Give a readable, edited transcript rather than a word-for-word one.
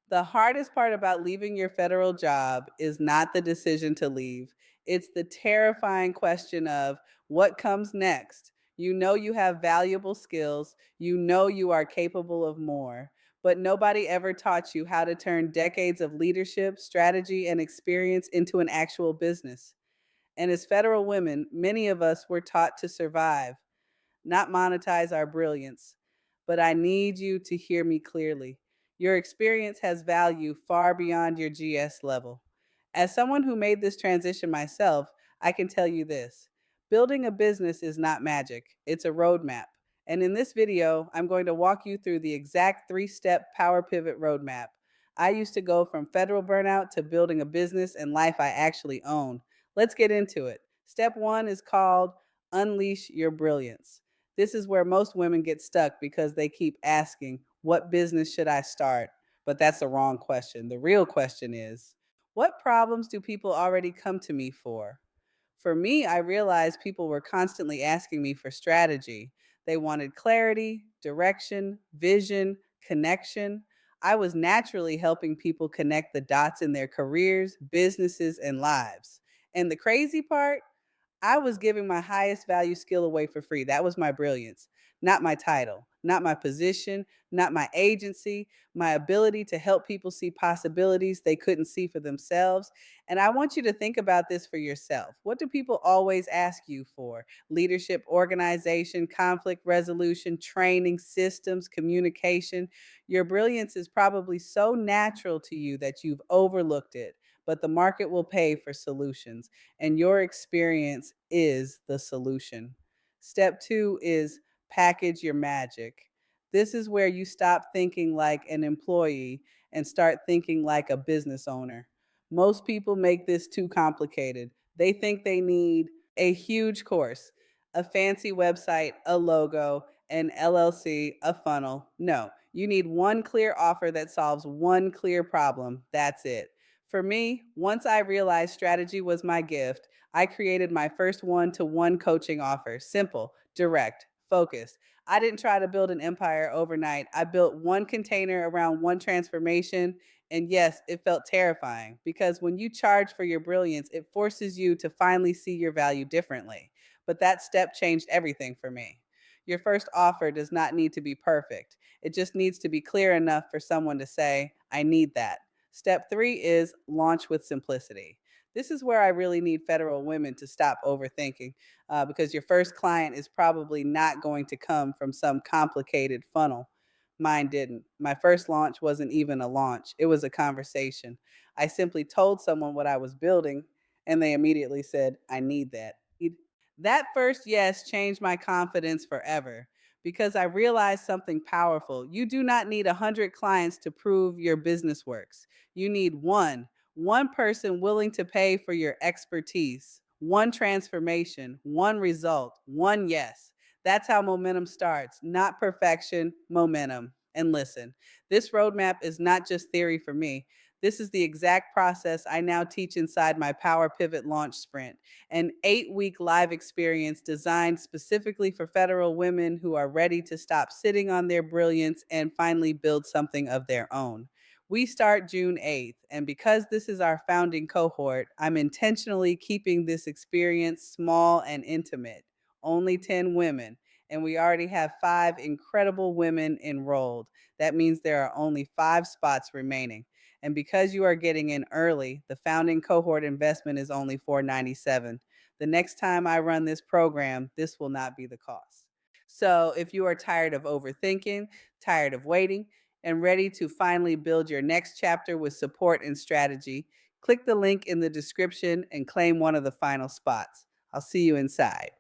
The hardest part about leaving your federal job is not the decision to leave. It's the terrifying question of what comes next. You know you have valuable skills, you know you are capable of more, but nobody ever taught you how to turn decades of leadership, strategy, and experience into an actual business. And as federal women, many of us were taught to survive, not monetize our brilliance. But I need you to hear me clearly. Your experience has value far beyond your GS level. As someone who made this transition myself, I can tell you this: building a business is not magic, it's a roadmap. And in this video, I'm going to walk you through the exact 3-step power pivot roadmap. I used to go from federal burnout to building a business and life I actually own. Let's get into it. Step one is called Unleash Your Brilliance. This is where most women get stuck because they keep asking, what business should I start? But that's the wrong question. The real question is, what problems do people already come to me for? For me, I realized people were constantly asking me for strategy. They wanted clarity, direction, vision, connection. I was naturally helping people connect the dots in their careers, businesses, and lives. And the crazy part, I was giving my highest value skill away for free. That was my brilliance, not my title, not my position, not my agency, my ability to help people see possibilities they couldn't see for themselves. And I want you to think about this for yourself. What do people always ask you for? Leadership, organization, conflict resolution, training, systems, communication. Your brilliance is probably so natural to you that you've overlooked it, but the market will pay for solutions, and your experience is the solution. Step two is package your magic. This is where you stop thinking like an employee and start thinking like a business owner. Most people make this too complicated. They think they need a huge course, a fancy website, a logo, an LLC, a funnel. No, you need one clear offer that solves one clear problem. That's it. For me, once I realized strategy was my gift, I created my first one-to-one coaching offer. Simple, direct, focused. I didn't try to build an empire overnight. I built one container around one transformation. And yes, it felt terrifying because when you charge for your brilliance, it forces you to finally see your value differently. But that step changed everything for me. Your first offer does not need to be perfect. It just needs to be clear enough for someone to say, I need that. Step three is launch with simplicity. This is where I really need federal women to stop overthinking, because your first client is probably not going to come from some complicated funnel. Mine didn't. My first launch wasn't even a launch, it was a conversation. I simply told someone what I was building, and they immediately said, I need that. That first yes changed my confidence forever because I realized something powerful. You do not need 100 clients to prove your business works. You need one person willing to pay for your expertise, one transformation, one result, one yes. That's how momentum starts, not perfection, momentum. And listen, this roadmap is not just theory for me. This is the exact process I now teach inside my Power Pivot Launch Sprint, an 8-week live experience designed specifically for federal women who are ready to stop sitting on their brilliance and finally build something of their own. We start June 8th, and because this is our founding cohort, I'm intentionally keeping this experience small and intimate. Only 10 women, and we already have 5 incredible women enrolled. That means there are only 5 spots remaining. And because you are getting in early, the founding cohort investment is only $497. The next time I run this program, this will not be the cost. So if you are tired of overthinking, tired of waiting, and ready to finally build your next chapter with support and strategy, click the link in the description and claim one of the final spots. I'll see you inside.